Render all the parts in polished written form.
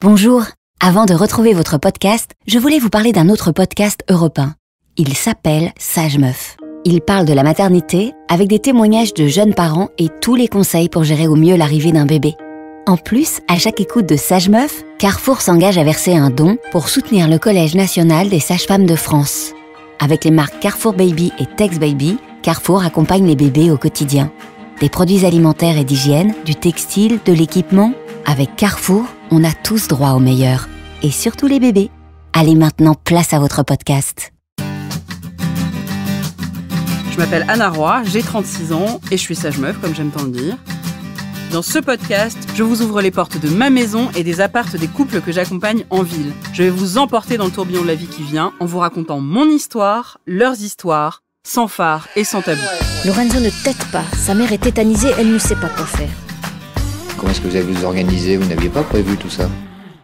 Bonjour, avant de retrouver votre podcast, je voulais vous parler d'un autre podcast européen. Il s'appelle Sage Meuf. Il parle de la maternité avec des témoignages de jeunes parents et tous les conseils pour gérer au mieux l'arrivée d'un bébé. En plus, à chaque écoute de Sage Meuf, Carrefour s'engage à verser un don pour soutenir le Collège national des sages-femmes de France. Avec les marques Carrefour Baby et Tex Baby, Carrefour accompagne les bébés au quotidien. Des produits alimentaires et d'hygiène, du textile, de l'équipement. Avec Carrefour, on a tous droit au meilleur. Et surtout les bébés. Allez maintenant, place à votre podcast. Je m'appelle Anna Roy, j'ai 36 ans et je suis sage meuf, comme j'aime tant le dire. Dans ce podcast, je vous ouvre les portes de ma maison et des appartes des couples que j'accompagne en ville. Je vais vous emporter dans le tourbillon de la vie qui vient en vous racontant mon histoire, leurs histoires, sans phare et sans tabou. Lorenzo ne tète pas, sa mère est tétanisée, elle ne sait pas quoi faire. Comment est-ce que vous avez vous organisé? Vous n'aviez pas prévu tout ça?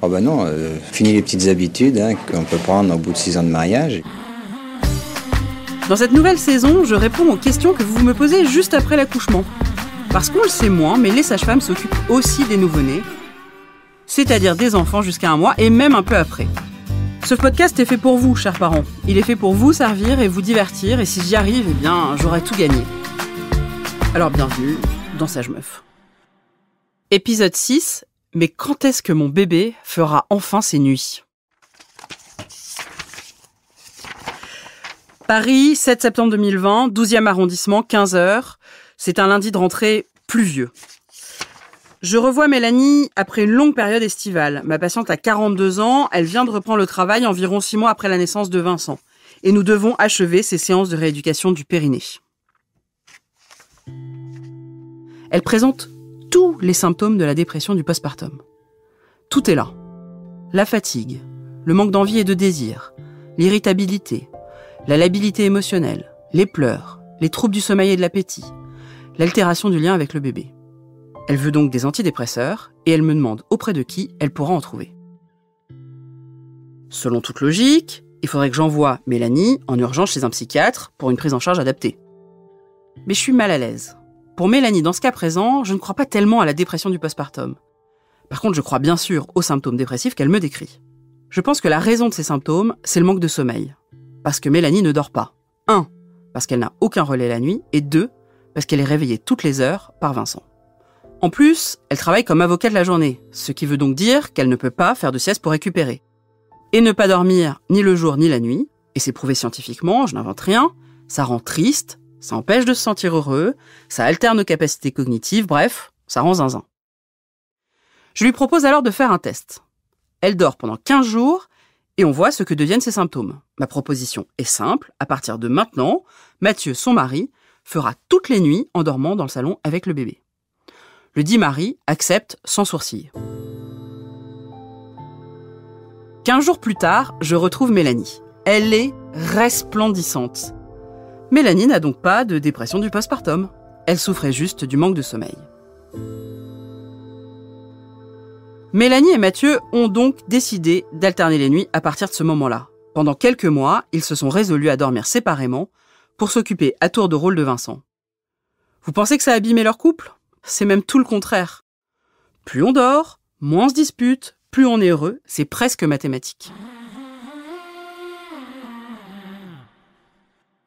Oh bah non, fini les petites habitudes qu'on peut prendre au bout de 6 ans de mariage. Dans cette nouvelle saison, je réponds aux questions que vous me posez juste après l'accouchement. Parce qu'on le sait moins, mais les sages-femmes s'occupent aussi des nouveau-nés, c'est-à-dire des enfants jusqu'à 1 mois et même un peu après. Ce podcast est fait pour vous, chers parents. Il est fait pour vous servir et vous divertir, et si j'y arrive, eh bien, j'aurai tout gagné. Alors bienvenue dans Sage Meuf. Épisode 6, mais quand est-ce que mon bébé fera enfin ses nuits ? Paris, 7 septembre 2020, 12e arrondissement, 15h. C'est un lundi de rentrée pluvieux. Je revois Mélanie après une longue période estivale. Ma patiente a 42 ans, elle vient de reprendre le travail environ 6 mois après la naissance de Vincent. Et nous devons achever ses séances de rééducation du périnée. Elle présente tous les symptômes de la dépression du postpartum. Tout est là. La fatigue, le manque d'envie et de désir, l'irritabilité, la labilité émotionnelle, les pleurs, les troubles du sommeil et de l'appétit, l'altération du lien avec le bébé. Elle veut donc des antidépresseurs et elle me demande auprès de qui elle pourra en trouver. Selon toute logique, il faudrait que j'envoie Mélanie en urgence chez un psychiatre pour une prise en charge adaptée. Mais je suis mal à l'aise. Pour Mélanie, dans ce cas présent, je ne crois pas tellement à la dépression du postpartum. Par contre, je crois bien sûr aux symptômes dépressifs qu'elle me décrit. Je pense que la raison de ces symptômes, c'est le manque de sommeil. Parce que Mélanie ne dort pas. 1. Parce qu'elle n'a aucun relais la nuit. Et 2. Parce qu'elle est réveillée toutes les heures par Vincent. En plus, elle travaille comme avocate la journée, ce qui veut donc dire qu'elle ne peut pas faire de sieste pour récupérer. Et ne pas dormir ni le jour ni la nuit, et c'est prouvé scientifiquement, je n'invente rien, ça rend triste, ça empêche de se sentir heureux, ça altère nos capacités cognitives, bref, ça rend zinzin. Je lui propose alors de faire un test. Elle dort pendant 15 jours et on voit ce que deviennent ses symptômes. Ma proposition est simple, à partir de maintenant, Mathieu, son mari, fera toutes les nuits en dormant dans le salon avec le bébé. Le dit mari accepte sans sourcil. 15 jours plus tard, je retrouve Mélanie. Elle est resplendissante. Mélanie n'a donc pas de dépression du postpartum. Elle souffrait juste du manque de sommeil. Mélanie et Mathieu ont donc décidé d'alterner les nuits à partir de ce moment-là. Pendant quelques mois, ils se sont résolus à dormir séparément pour s'occuper à tour de rôle de Vincent. Vous pensez que ça a abîmé leur couple ? C'est même tout le contraire. Plus on dort, moins on se dispute, plus on est heureux, c'est presque mathématique.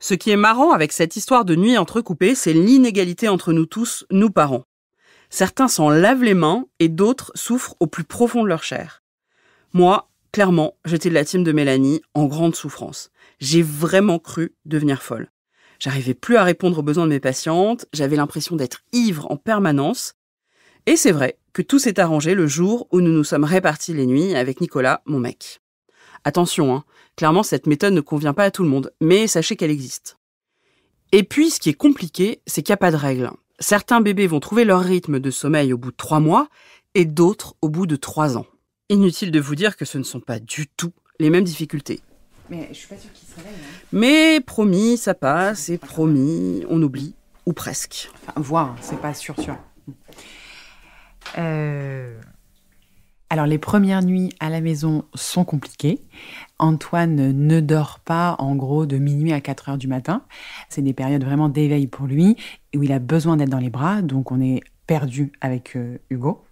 Ce qui est marrant avec cette histoire de nuit entrecoupée, c'est l'inégalité entre nous tous, nous parents. Certains s'en lavent les mains et d'autres souffrent au plus profond de leur chair. Moi, clairement, j'étais de la team de Mélanie en grande souffrance. J'ai vraiment cru devenir folle. J'arrivais plus à répondre aux besoins de mes patientes, j'avais l'impression d'être ivre en permanence. Et c'est vrai que tout s'est arrangé le jour où nous nous sommes répartis les nuits avec Nicolas, mon mec. Attention, clairement cette méthode ne convient pas à tout le monde, mais sachez qu'elle existe. Et puis ce qui est compliqué, c'est qu'il n'y a pas de règle. Certains bébés vont trouver leur rythme de sommeil au bout de 3 mois et d'autres au bout de 3 ans. Inutile de vous dire que ce ne sont pas du tout les mêmes difficultés. Mais je suis pas sûre qu'il se réveille. Mais promis, ça passe, et promis, on oublie, ou presque. Enfin, voir, c'est pas sûr. Alors, les premières nuits à la maison sont compliquées. Antoine ne dort pas, en gros, de minuit à 4h du matin. C'est des périodes vraiment d'éveil pour lui, où il a besoin d'être dans les bras, donc on est perdu avec Hugo.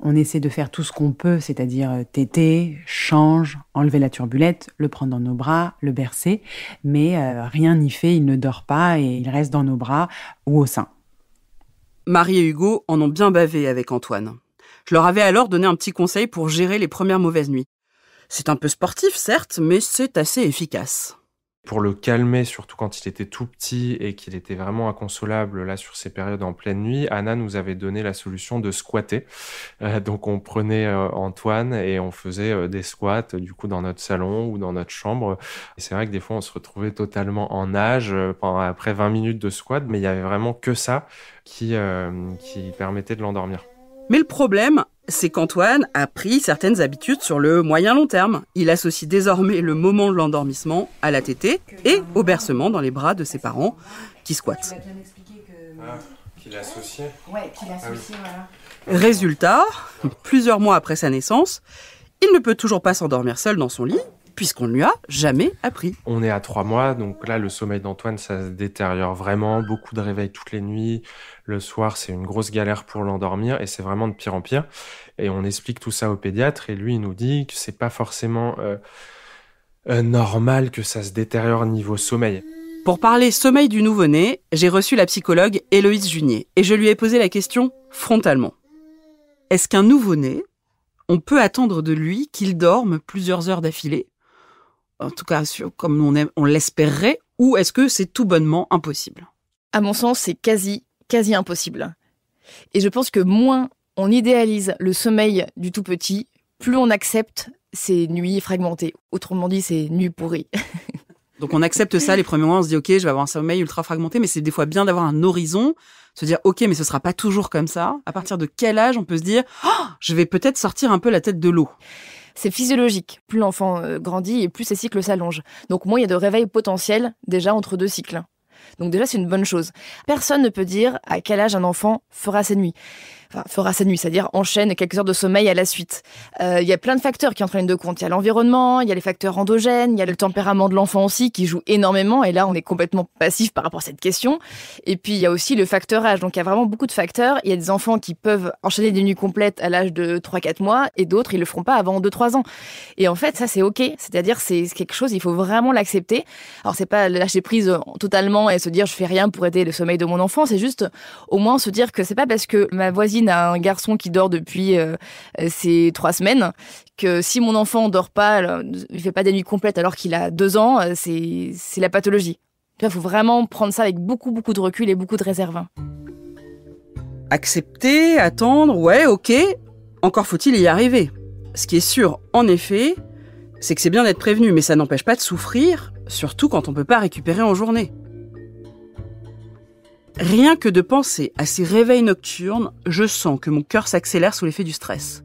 On essaie de faire tout ce qu'on peut, c'est-à-dire téter, change, enlever la turbulette, le prendre dans nos bras, le bercer, mais rien n'y fait, il ne dort pas et il reste dans nos bras ou au sein. Marie et Hugo en ont bien bavé avec Antoine. Je leur avais alors donné un petit conseil pour gérer les premières mauvaises nuits. C'est un peu sportif, certes, mais c'est assez efficace. Pour le calmer, surtout quand il était tout petit et qu'il était vraiment inconsolable là sur ces périodes en pleine nuit, Anna nous avait donné la solution de squatter. Donc on prenait Antoine et on faisait des squats du coup dans notre salon ou dans notre chambre. Et c'est vrai que des fois on se retrouvait totalement en nage après 20 minutes de squat, mais il y avait vraiment que ça qui permettait de l'endormir. Mais le problème, c'est qu'Antoine a pris certaines habitudes sur le moyen-long terme. Il associe désormais le moment de l'endormissement à la tétée et au bercement dans les bras de ses parents qui squattent. Qu'il associait. Ouais, qu'il associait, voilà. Résultat, plusieurs mois après sa naissance, il ne peut toujours pas s'endormir seul dans son lit, puisqu'on ne lui a jamais appris. On est à 3 mois, donc là, le sommeil d'Antoine, ça se détériore vraiment. Beaucoup de réveils toutes les nuits. Le soir, c'est une grosse galère pour l'endormir et c'est vraiment de pire en pire. Et on explique tout ça au pédiatre et lui, il nous dit que c'est pas forcément normal que ça se détériore niveau sommeil. Pour parler sommeil du nouveau-né, j'ai reçu la psychologue Héloïse Junier et je lui ai posé la question frontalement. Est-ce qu'un nouveau-né, on peut attendre de lui qu'il dorme plusieurs heures d'affilée ? En tout cas, comme on l'espérerait, ou est-ce que c'est tout bonnement impossible ? À mon sens, c'est quasi impossible. Et je pense que moins on idéalise le sommeil du tout petit, plus on accepte ces nuits fragmentées. Autrement dit, ces nuits pourries. Donc on accepte ça les premiers mois, on se dit ok, je vais avoir un sommeil ultra fragmenté, mais c'est des fois bien d'avoir un horizon, se dire ok, mais ce sera pas toujours comme ça. À partir de quel âge on peut se dire je vais peut-être sortir un peu la tête de l'eau ? C'est physiologique. Plus l'enfant grandit et plus ses cycles s'allongent. Donc moins il y a de réveil potentiel déjà entre 2 cycles. Donc déjà, c'est une bonne chose. Personne ne peut dire à quel âge un enfant fera ses nuits. Enfin, fera sa nuit, c'est-à-dire enchaîne quelques heures de sommeil à la suite. Il y a plein de facteurs qui entrent en ligne de compte. Il y a l'environnement, il y a les facteurs endogènes, il y a le tempérament de l'enfant aussi qui joue énormément. Et là, on est complètement passif par rapport à cette question. Et puis, il y a aussi le facteur âge. Donc, il y a vraiment beaucoup de facteurs. Il y a des enfants qui peuvent enchaîner des nuits complètes à l'âge de 3-4 mois et d'autres, ils le feront pas avant 2-3 ans. Et en fait, ça, c'est OK. C'est-à-dire, c'est quelque chose, il faut vraiment l'accepter. Alors, c'est pas lâcher prise totalement et se dire, je fais rien pour aider le sommeil de mon enfant. C'est juste, au moins, se dire que c'est pas parce que ma voisine a un garçon qui dort depuis ces 3 semaines, que si mon enfant dort pas, il fait pas des nuits complètes alors qu'il a 2 ans, c'est la pathologie. Il faut vraiment prendre ça avec beaucoup de recul et beaucoup de réserve. Accepter, attendre, ouais, ok. Encore faut-il y arriver. Ce qui est sûr, en effet, c'est que c'est bien d'être prévenu, mais ça n'empêche pas de souffrir, surtout quand on peut pas récupérer en journée. Rien que de penser à ces réveils nocturnes, je sens que mon cœur s'accélère sous l'effet du stress.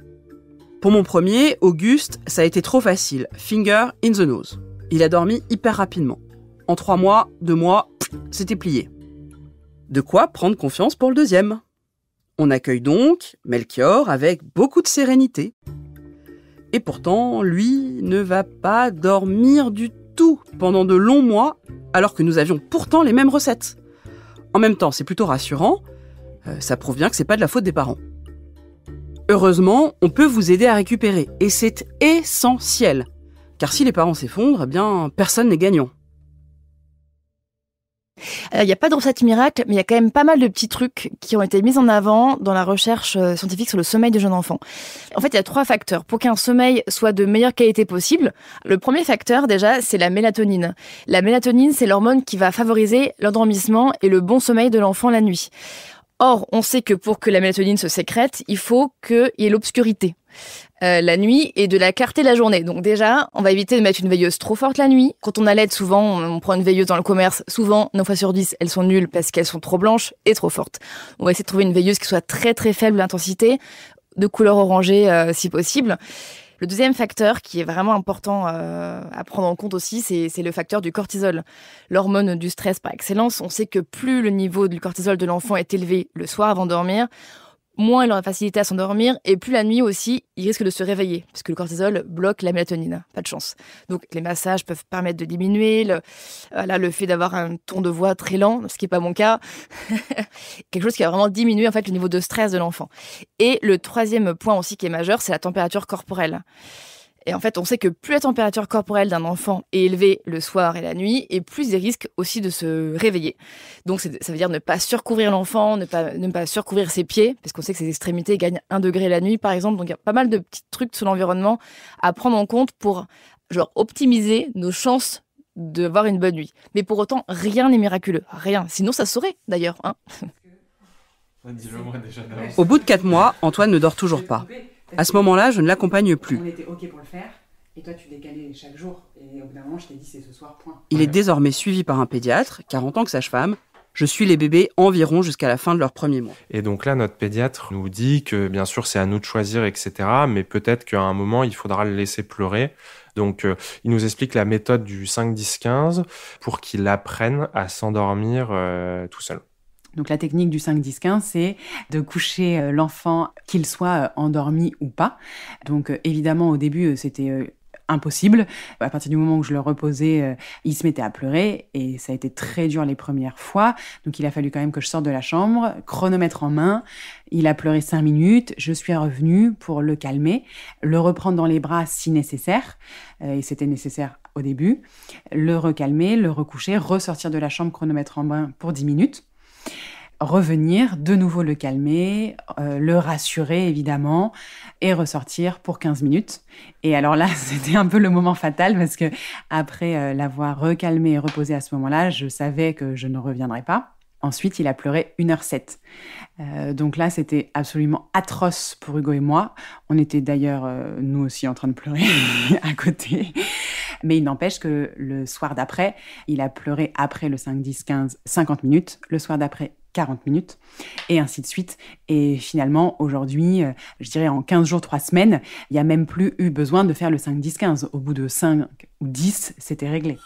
Pour mon premier, Auguste, ça a été trop facile. Finger in the nose. Il a dormi hyper rapidement. En 3 mois, 2 mois, c'était plié. De quoi prendre confiance pour le deuxième. On accueille donc Melchior avec beaucoup de sérénité. Et pourtant, lui ne va pas dormir du tout pendant de longs mois, alors que nous avions pourtant les mêmes recettes. En même temps, c'est plutôt rassurant, ça prouve bien que c'est pas de la faute des parents. Heureusement, on peut vous aider à récupérer, et c'est essentiel. Car si les parents s'effondrent, eh bien, personne n'est gagnant. Il n'y a pas de recette miracle, mais il y a quand même pas mal de petits trucs qui ont été mis en avant dans la recherche scientifique sur le sommeil des jeunes enfants. En fait, il y a 3 facteurs pour qu'un sommeil soit de meilleure qualité possible. Le premier facteur, déjà, c'est la mélatonine. La mélatonine, c'est l'hormone qui va favoriser l'endormissement et le bon sommeil de l'enfant la nuit. Or, on sait que pour que la mélatonine se sécrète, il faut qu'il y ait l'obscurité la nuit et de la clarté de la journée. Donc déjà, on va éviter de mettre une veilleuse trop forte la nuit. Quand on allait, souvent, on prend une veilleuse dans le commerce. Souvent, 9 fois sur 10, elles sont nulles parce qu'elles sont trop blanches et trop fortes. On va essayer de trouver une veilleuse qui soit très très faible d'intensité, de couleur orangée si possible. Le deuxième facteur qui est vraiment important à prendre en compte aussi, c'est le facteur du cortisol. L'hormone du stress par excellence. On sait que plus le niveau du cortisol de l'enfant est élevé le soir avant de dormir, moins il aura facilité à s'endormir, et plus la nuit aussi, il risque de se réveiller, puisque le cortisol bloque la mélatonine. Pas de chance. Donc les massages peuvent permettre de diminuer le fait d'avoir un ton de voix très lent, ce qui n'est pas mon cas. Quelque chose qui va vraiment diminuer en fait, le niveau de stress de l'enfant. Et le troisième point aussi qui est majeur, c'est la température corporelle. Et en fait, on sait que plus la température corporelle d'un enfant est élevée le soir et la nuit, et plus il risque aussi de se réveiller. Donc, ça veut dire ne pas surcouvrir l'enfant, ne pas surcouvrir ses pieds, parce qu'on sait que ses extrémités gagnent 1 degré la nuit, par exemple. Donc, il y a pas mal de petits trucs sur l'environnement à prendre en compte pour optimiser nos chances d'avoir une bonne nuit. Mais pour autant, rien n'est miraculeux. Rien. Sinon, ça saurait, d'ailleurs. Hein. Au bout de 4 mois, Antoine ne dort toujours pas. À ce moment-là, je ne l'accompagne plus. On était OK pour le faire, et toi tu décalais chaque jour. Et au bout d'un moment, je t'ai dit c'est ce soir, point. Il est désormais suivi par un pédiatre, car en tant que sage-femme, je suis les bébés environ jusqu'à la fin de leur premier mois. Et donc là, notre pédiatre nous dit que bien sûr, c'est à nous de choisir, etc. Mais peut-être qu'à un moment, il faudra le laisser pleurer. Donc, il nous explique la méthode du 5-10-15 pour qu'il apprenne à s'endormir tout seul. Donc la technique du 5-10-15, c'est de coucher l'enfant, qu'il soit endormi ou pas. Donc évidemment, au début, c'était impossible. À partir du moment où je le reposais, il se mettait à pleurer et ça a été très dur les premières fois. Donc il a fallu quand même que je sorte de la chambre, chronomètre en main. Il a pleuré 5 minutes, je suis revenue pour le calmer, le reprendre dans les bras si nécessaire, et c'était nécessaire au début, le recalmer, le recoucher, ressortir de la chambre, chronomètre en main pour 10 minutes. Revenir, de nouveau le calmer, le rassurer évidemment, et ressortir pour 15 minutes. Et alors là, c'était un peu le moment fatal parce que après l'avoir recalmé et reposé à ce moment-là, je savais que je ne reviendrais pas. Ensuite, il a pleuré 1h07. Donc là, c'était absolument atroce pour Hugo et moi. On était d'ailleurs, nous aussi, en train de pleurer à côté. Mais il n'empêche que le soir d'après, il a pleuré après le 5-10-15, 50 minutes. Le soir d'après, 40 minutes, et ainsi de suite. Et finalement, aujourd'hui, je dirais en 15 jours, 3 semaines, il n'y a même plus eu besoin de faire le 5-10-15. Au bout de 5 ou 10, c'était réglé.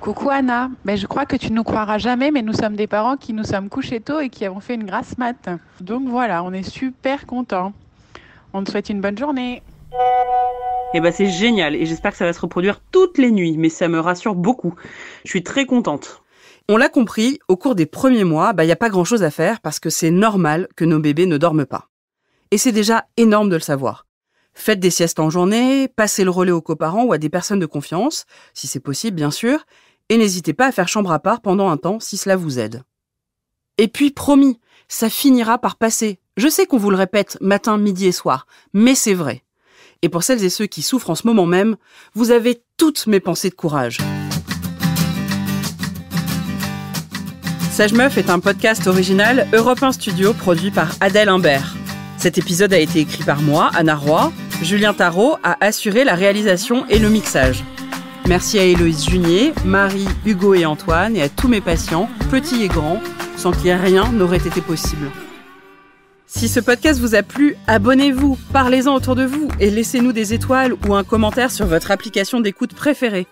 Coucou Anna, je crois que tu ne nous croiras jamais, mais nous sommes des parents qui nous sommes couchés tôt et qui avons fait une grasse mat. Donc voilà, on est super contents. On te souhaite une bonne journée. C'est génial, et j'espère que ça va se reproduire toutes les nuits, mais ça me rassure beaucoup. Je suis très contente. On l'a compris, au cours des premiers mois, y a pas grand-chose à faire parce que c'est normal que nos bébés ne dorment pas. Et c'est déjà énorme de le savoir. Faites des siestes en journée, passez le relais aux coparents ou à des personnes de confiance, si c'est possible bien sûr, et n'hésitez pas à faire chambre à part pendant un temps si cela vous aide. Et puis promis, ça finira par passer. Je sais qu'on vous le répète matin, midi et soir, mais c'est vrai. Et pour celles et ceux qui souffrent en ce moment même, vous avez toutes mes pensées de courage. Sage Meuf est un podcast original Europe 1 Studio produit par Adèle Imbert. Cet épisode a été écrit par moi, Anna Roy. Julien Tarot a assuré la réalisation et le mixage. Merci à Héloïse Junier, Marie, Hugo et Antoine et à tous mes patients, petits et grands, sans qui rien n'aurait été possible. Si ce podcast vous a plu, abonnez-vous, parlez-en autour de vous et laissez-nous des étoiles ou un commentaire sur votre application d'écoute préférée.